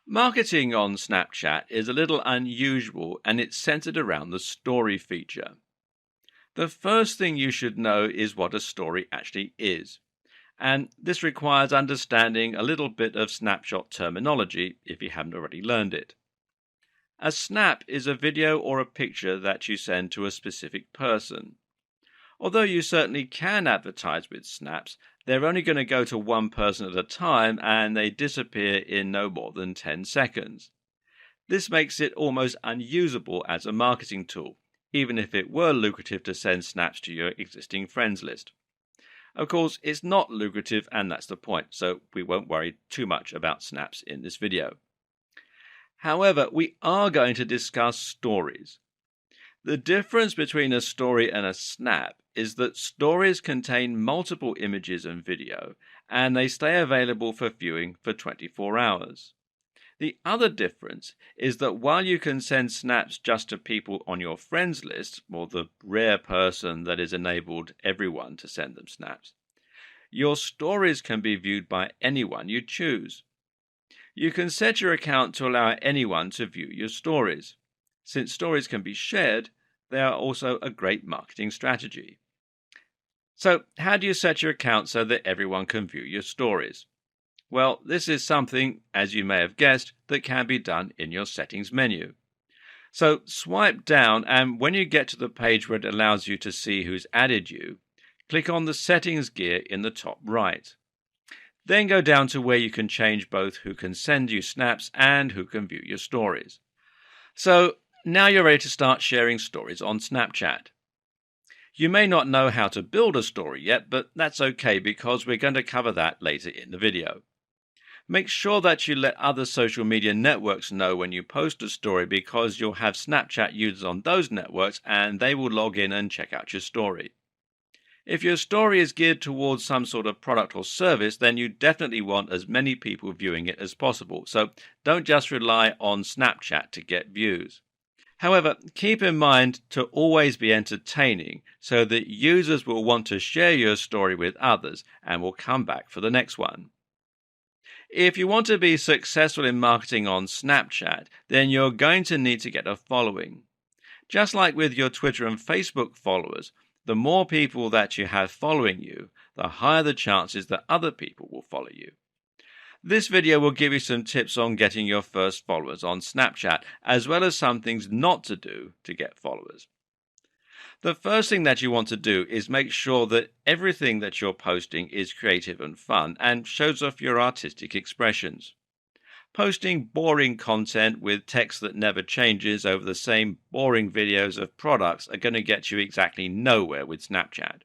Marketing on Snapchat is a little unusual and it's centered around the story feature. The first thing you should know is what a story actually is, and this requires understanding a little bit of snapshot terminology if you haven't already learned it. A snap is a video or a picture that you send to a specific person. Although you certainly can advertise with snaps, they're only going to go to one person at a time and they disappear in no more than 10 seconds. This makes it almost unusable as a marketing tool, even if it were lucrative to send snaps to your existing friends list. Of course, it's not lucrative and that's the point, so we won't worry too much about snaps in this video. However, we are going to discuss stories. The difference between a story and a snap is that stories contain multiple images and video, and they stay available for viewing for 24 hours. The other difference is that while you can send snaps just to people on your friends list, or the rare person that is enabled everyone to send them snaps, your stories can be viewed by anyone you choose. You can set your account to allow anyone to view your stories. Since stories can be shared, they are also a great marketing strategy. So, how do you set your account so that everyone can view your stories? Well, this is something, as you may have guessed, that can be done in your settings menu. So, swipe down, and when you get to the page where it allows you to see who's added you, click on the settings gear in the top right. Then go down to where you can change both who can send you snaps and who can view your stories. So, now you're ready to start sharing stories on Snapchat. You may not know how to build a story yet, but that's okay because we're going to cover that later in the video. Make sure that you let other social media networks know when you post a story because you'll have Snapchat users on those networks and they will log in and check out your story. If your story is geared towards some sort of product or service, then you definitely want as many people viewing it as possible. So don't just rely on Snapchat to get views. However, keep in mind to always be entertaining so that users will want to share your story with others and will come back for the next one. If you want to be successful in marketing on Snapchat, then you're going to need to get a following. Just like with your Twitter and Facebook followers, the more people that you have following you, the higher the chances that other people will follow you. This video will give you some tips on getting your first followers on Snapchat, as well as some things not to do to get followers. The first thing that you want to do is make sure that everything that you're posting is creative and fun and shows off your artistic expressions. Posting boring content with text that never changes over the same boring videos of products are going to get you exactly nowhere with Snapchat.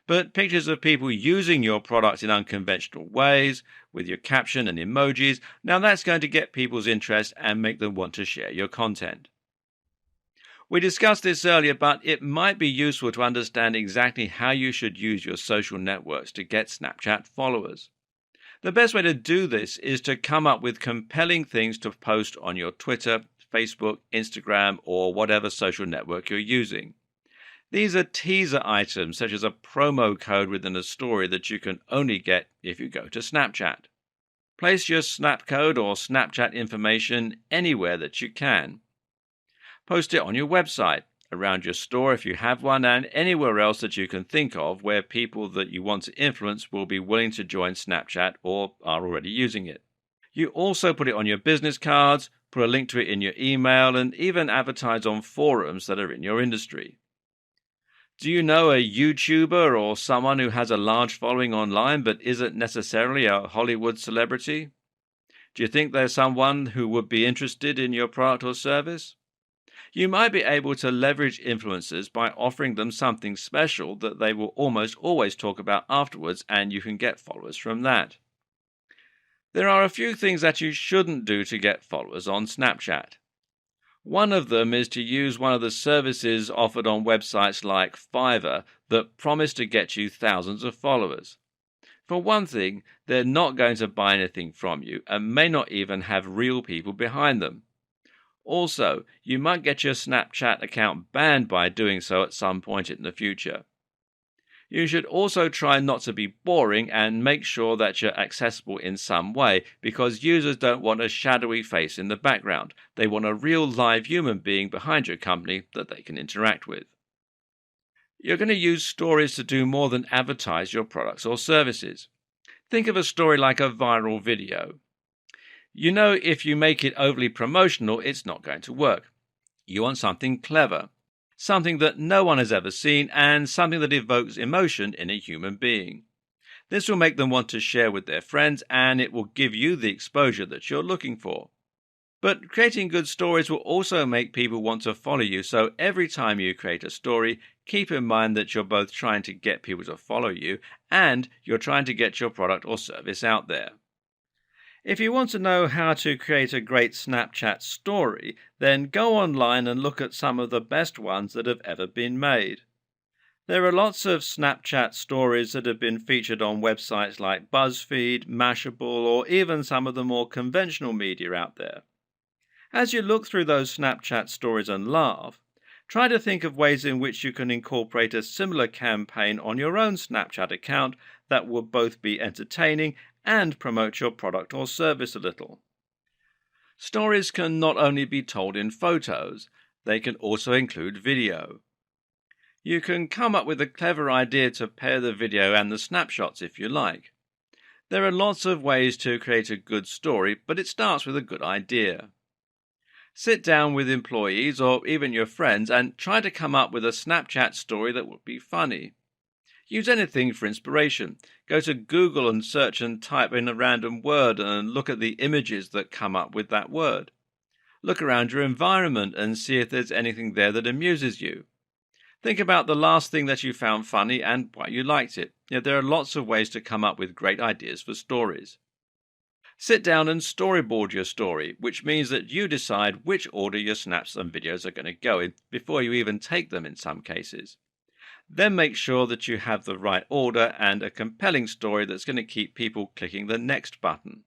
But pictures of people using your product in unconventional ways, with your caption and emojis, now that's going to get people's interest and make them want to share your content. We discussed this earlier, but it might be useful to understand exactly how you should use your social networks to get Snapchat followers. The best way to do this is to come up with compelling things to post on your Twitter, Facebook, Instagram, or whatever social network you're using. These are teaser items such as a promo code within a story that you can only get if you go to Snapchat. Place your Snap code or Snapchat information anywhere that you can. Post it on your website, around your store if you have one, and anywhere else that you can think of where people that you want to influence will be willing to join Snapchat or are already using it. You also put it on your business cards, put a link to it in your email, and even advertise on forums that are in your industry. Do you know a YouTuber or someone who has a large following online but isn't necessarily a Hollywood celebrity? Do you think there's someone who would be interested in your product or service? You might be able to leverage influencers by offering them something special that they will almost always talk about afterwards, and you can get followers from that. There are a few things that you shouldn't do to get followers on Snapchat. One of them is to use one of the services offered on websites like Fiverr that promise to get you thousands of followers. For one thing, they're not going to buy anything from you and may not even have real people behind them. Also, you might get your Snapchat account banned by doing so at some point in the future. You should also try not to be boring and make sure that you're accessible in some way, because users don't want a shadowy face in the background. They want a real live human being behind your company that they can interact with. You're going to use stories to do more than advertise your products or services. Think of a story like a viral video. You know, if you make it overly promotional, it's not going to work. You want something clever, something that no one has ever seen, and something that evokes emotion in a human being. This will make them want to share with their friends, and it will give you the exposure that you're looking for. But creating good stories will also make people want to follow you, so every time you create a story, keep in mind that you're both trying to get people to follow you and you're trying to get your product or service out there. If you want to know how to create a great Snapchat story, then go online and look at some of the best ones that have ever been made. There are lots of Snapchat stories that have been featured on websites like BuzzFeed, Mashable, or even some of the more conventional media out there. As you look through those Snapchat stories and laugh, try to think of ways in which you can incorporate a similar campaign on your own Snapchat account that will both be entertaining and promote your product or service a little. Stories can not only be told in photos, they can also include video. You can come up with a clever idea to pair the video and the snapshots if you like. There are lots of ways to create a good story, but it starts with a good idea. Sit down with employees or even your friends and try to come up with a Snapchat story that would be funny. Use anything for inspiration. Go to Google and search and type in a random word and look at the images that come up with that word. Look around your environment and see if there's anything there that amuses you. Think about the last thing that you found funny and why you liked it. There are lots of ways to come up with great ideas for stories. Sit down and storyboard your story, which means that you decide which order your snaps and videos are going to go in before you even take them in some cases. Then make sure that you have the right order and a compelling story that's going to keep people clicking the next button.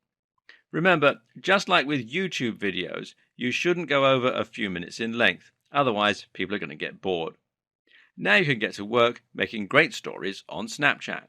Remember, just like with YouTube videos, you shouldn't go over a few minutes in length, otherwise people are going to get bored. Now you can get to work making great stories on Snapchat.